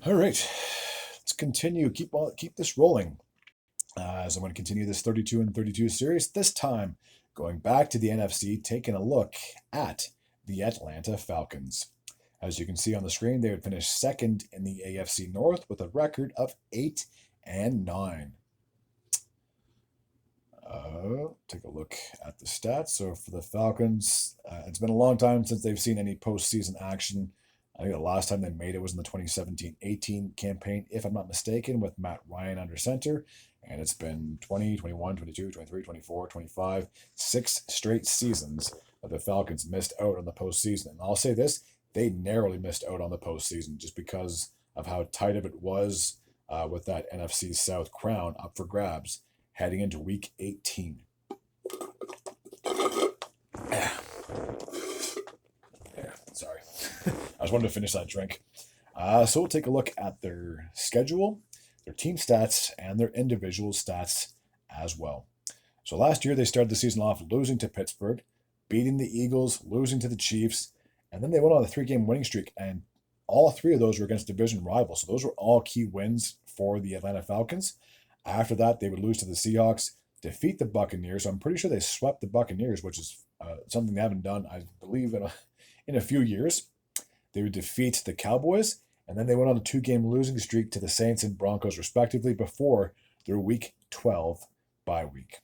All right, let's continue. Keep this rolling. As I'm going to continue this 32 and 32 series. This time, going back to the NFC, taking a look at the Atlanta Falcons. As you can see on the screen, they would finish second in the AFC North with a record of 8-9. Take a look at the stats. So for the Falcons, it's been a long time since they've seen any postseason action. I think the last time they made it was in the 2017-18 campaign, if I'm not mistaken, with Matt Ryan under center. And it's been 20, 21, 22, 23, 24, 25, 6 straight seasons that the Falcons missed out on the postseason. And I'll say this, they narrowly missed out on the postseason just because of how tight of it was with that NFC South crown up for grabs heading into week 18. Sorry. I just wanted to finish that drink. So we'll take a look at their schedule, their team stats, and their individual stats as well. So last year they started the season off losing to Pittsburgh, beating the Eagles, losing to the Chiefs, and then they went on a 3-game winning streak, and all three of those were against division rivals. So those were all key wins for the Atlanta Falcons. After that, they would lose to the Seahawks, defeat the Buccaneers. So I'm pretty sure they swept the Buccaneers, which is something they haven't done, I believe, in a few years. They would defeat the Cowboys, and then they went on a 2-game losing streak to the Saints and Broncos, respectively, before their Week 12 bye week.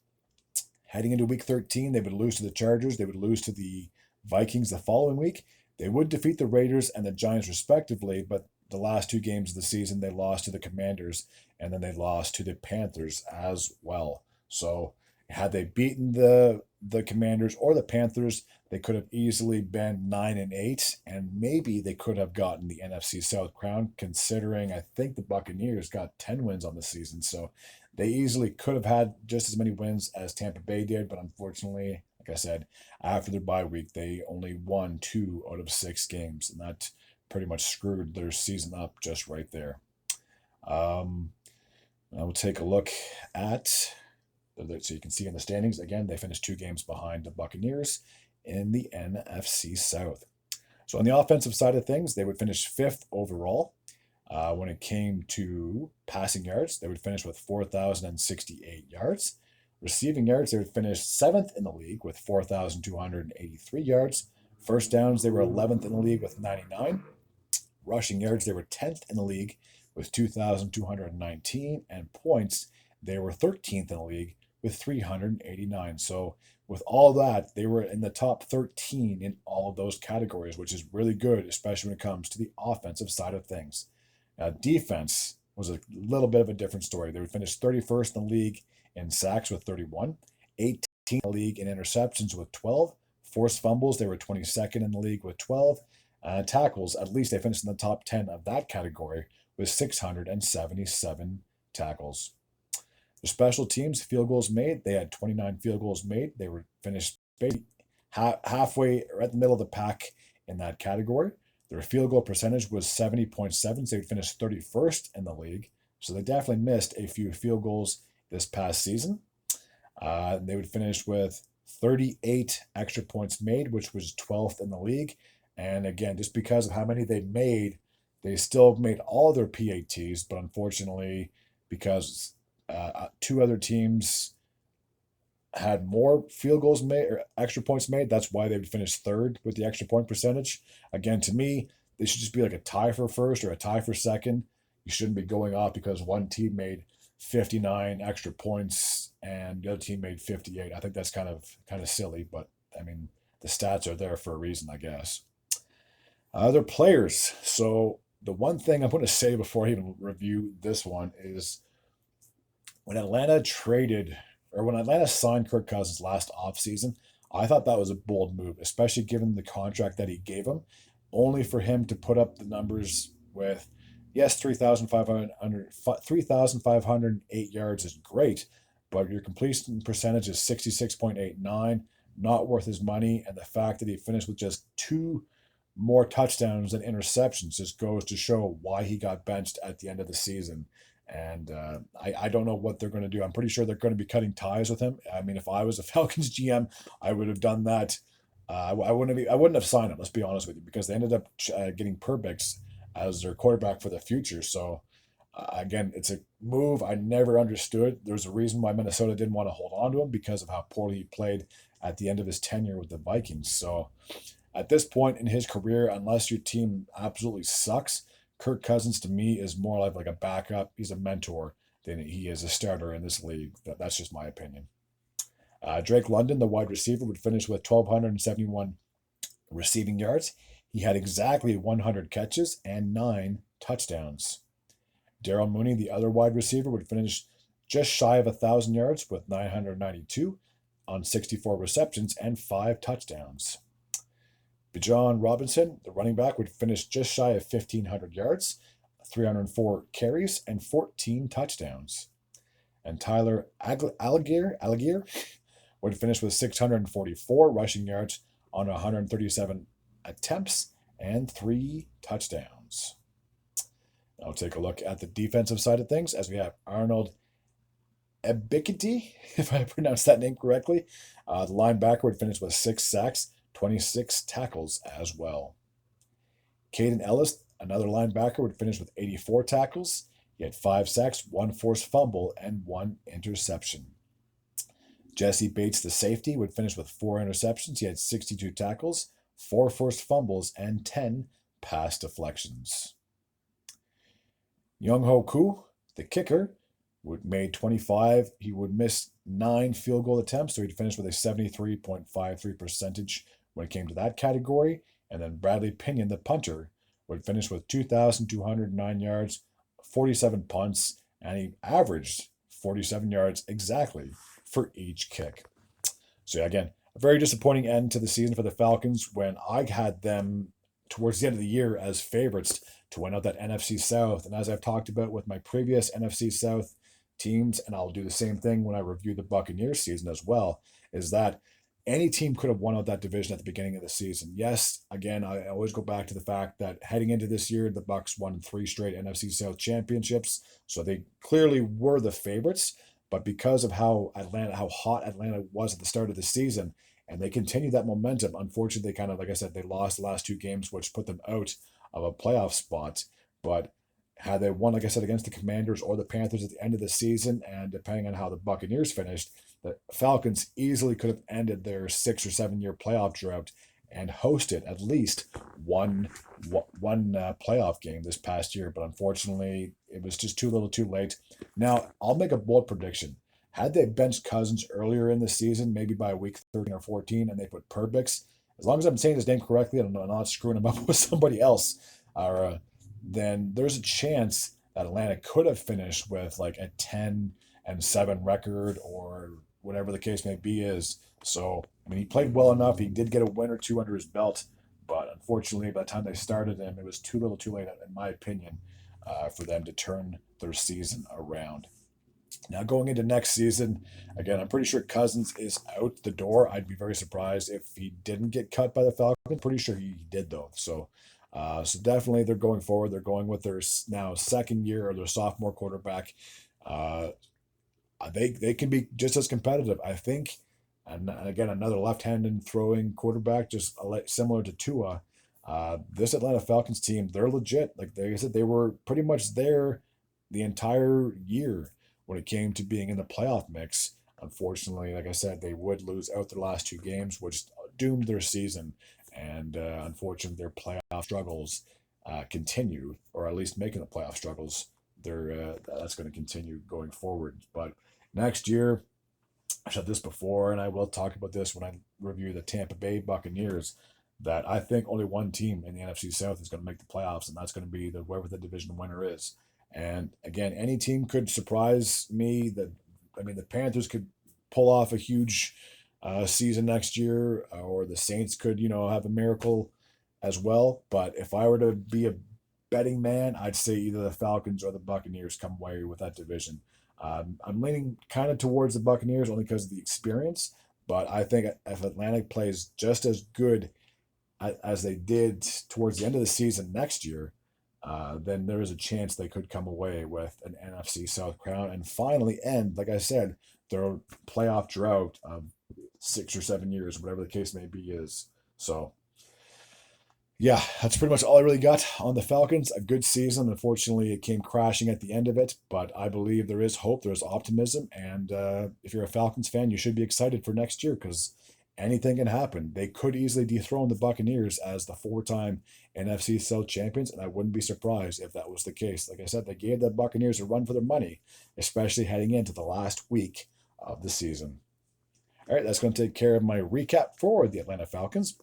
Heading into Week 13, they would lose to the Chargers. They would lose to the Vikings the following week. They would defeat the Raiders and the Giants, respectively, but the last 2 games of the season, they lost to the Commanders, and then they lost to the Panthers as well. So had they beaten the Commanders or the Panthers, they could have easily been 9-8, and maybe they could have gotten the NFC South crown, considering I think the Buccaneers got 10 wins on the season. So they easily could have had just as many wins as Tampa Bay did, but unfortunately, like I said, after their bye week, they only won 2 out of 6 games, and that pretty much screwed their season up just right there. I will take a look at, so you can see in the standings, again, they finished 2 games behind the Buccaneers in the NFC South. So on the offensive side of things, they would finish 5th overall. When it came to passing yards, they would finish with 4,068 yards. Receiving yards, they would finish 7th in the league with 4,283 yards. First downs, they were 11th in the league with 99. Rushing yards, they were 10th in the league with 2,219. And points, they were 13th in the league with 389. So with all that, they were in the top 13 in all of those categories, which is really good, especially when it comes to the offensive side of things. Now, defense was a little bit of a different story. They would finish 31st in the league in sacks with 31, 18th in the league in interceptions with 12, forced fumbles, they were 22nd in the league with 12, tackles, at least they finished in the top 10 of that category with 677 tackles. The special teams field goals made, they had 29 field goals made. They were finished halfway or at the middle of the pack in that category. Their field goal percentage was 70.7, so they finished 31st in the league. So they definitely missed a few field goals this past season. They would finish with 38 extra points made, which was 12th in the league. And again, just because of how many they made, they still made all their PATs, but unfortunately, because 2 other teams had more field goals made or extra points made, that's why they would finish 3rd with the extra point percentage. Again, to me, they should just be like a tie for first or a tie for second. You shouldn't be going off because one team made 59 extra points and the other team made 58. I think that's kind of silly, but I mean, the stats are there for a reason, I guess. Other players. So the one thing I'm going to say before I even review this one is when Atlanta signed Kirk Cousins last offseason, I thought that was a bold move, especially given the contract that he gave him, only for him to put up the numbers with, yes, 3,508 yards is great, but your completion percentage is 66.89, not worth his money, and the fact that he finished with just 2 more touchdowns than interceptions just goes to show why he got benched at the end of the season. And I don't know what they're going to do. I'm pretty sure they're going to be cutting ties with him. I mean, if I was a Falcons GM, I would have done that. I wouldn't have signed him. Let's be honest with you, because they ended up getting Perbix as their quarterback for the future. So again, it's a move I never understood. There's a reason why Minnesota didn't want to hold on to him because of how poorly he played at the end of his tenure with the Vikings. So at this point in his career, unless your team absolutely sucks, Kirk Cousins to me is more like a backup. He's a mentor than he is a starter in this league. That's just my opinion. Drake London, the wide receiver, would finish with 1,271 receiving yards. He had exactly 100 catches and 9 touchdowns. Daryl Mooney, the other wide receiver, would finish just shy of 1,000 yards with 992 on 64 receptions and 5 touchdowns. Bijan Robinson, the running back, would finish just shy of 1,500 yards, 304 carries, and 14 touchdowns. And Tyler Allegier would finish with 644 rushing yards on 137 attempts and 3 touchdowns. I'll take a look at the defensive side of things as we have Arnold Ebiketie, if I pronounced that name correctly. The linebacker would finish with 6 sacks, 26 tackles as well. Caden Ellis, another linebacker, would finish with 84 tackles. He had 5 sacks, 1 forced fumble, and 1 interception. Jesse Bates, the safety, would finish with 4 interceptions. He had 62 tackles, 4 forced fumbles, and 10 pass deflections. Younghoe Koo, the kicker, would made 25. He would miss 9 field goal attempts, so he'd finish with a 73.53 percentage when it came to that category. And then Bradley Pinion, the punter, would finish with 2,209 yards, 47 punts, and he averaged 47 yards exactly for each kick. So again, a very disappointing end to the season for the Falcons when I had them towards the end of the year as favorites to win out that NFC South. And as I've talked about with my previous NFC South teams, and I'll do the same thing when I review the Buccaneers season as well, is that any team could have won out that division at the beginning of the season. Yes, again, I always go back to the fact that heading into this year, the Bucs won 3 straight NFC South championships, so they clearly were the favorites. But because of how hot Atlanta was at the start of the season, and they continued that momentum, unfortunately, they kind of, like I said, they lost the last 2 games, which put them out of a playoff spot. But had they won, like I said, against the Commanders or the Panthers at the end of the season, and depending on how the Buccaneers finished, the Falcons easily could have ended their 6 or 7 year playoff drought and hosted at least one playoff game this past year. But unfortunately, it was just too little too late. Now, I'll make a bold prediction. Had they benched Cousins earlier in the season, maybe by week 13 or 14, and they put Perbix, as long as I'm saying his name correctly and I'm not screwing him up with somebody else, then there's a chance that Atlanta could have finished with like a 10-7 record or whatever the case may be is. So, I mean, he played well enough. He did get a win or 2 under his belt, but unfortunately, by the time they started him, it was too little too late, in my opinion, for them to turn their season around. Now, going into next season, again, I'm pretty sure Cousins is out the door. I'd be very surprised if he didn't get cut by the Falcons. Pretty sure he did, though. So definitely they're going forward. They're going with their now second year or their sophomore quarterback. They can be just as competitive, I think. And again, another left-handed throwing quarterback, just similar to Tua. This Atlanta Falcons team, they're legit. Like I said, they were pretty much there the entire year when it came to being in the playoff mix. Unfortunately, like I said, they would lose out their last 2 games, which doomed their season. And unfortunately, their playoff struggles continue, or at least making the playoff struggles, that's going to continue going forward. But next year, I said this before, and I will talk about this when I review the Tampa Bay Buccaneers, that I think only one team in the NFC South is going to make the playoffs, and that's going to be whoever the division winner is. And again, any team could surprise me. The Panthers could pull off a huge season next year, or the Saints could, have a miracle as well. But if I were to be a betting man, I'd say either the Falcons or the Buccaneers come away with that division. I'm leaning kind of towards the Buccaneers only because of the experience, but I think if Atlanta plays just as good as they did towards the end of the season next year, then there is a chance they could come away with an NFC South crown and finally end, like I said, their playoff drought of 6 or 7 years, whatever the case may be is. So, Yeah, that's pretty much all I really got on the Falcons. A good season. Unfortunately, it came crashing at the end of it, but I believe there is hope, there's optimism, and if you're a Falcons fan, you should be excited for next year because anything can happen. They could easily dethrone the Buccaneers as the four-time NFC South champions, and I wouldn't be surprised if that was the case. Like I said, they gave the Buccaneers a run for their money, especially heading into the last week of the season. All right, that's going to take care of my recap for the Atlanta Falcons.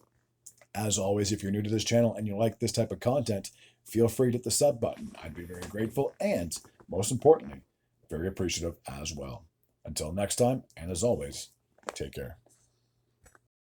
As always, if you're new to this channel and you like this type of content, feel free to hit the sub button. I'd be very grateful and, most importantly, very appreciative as well. Until next time, and as always, take care.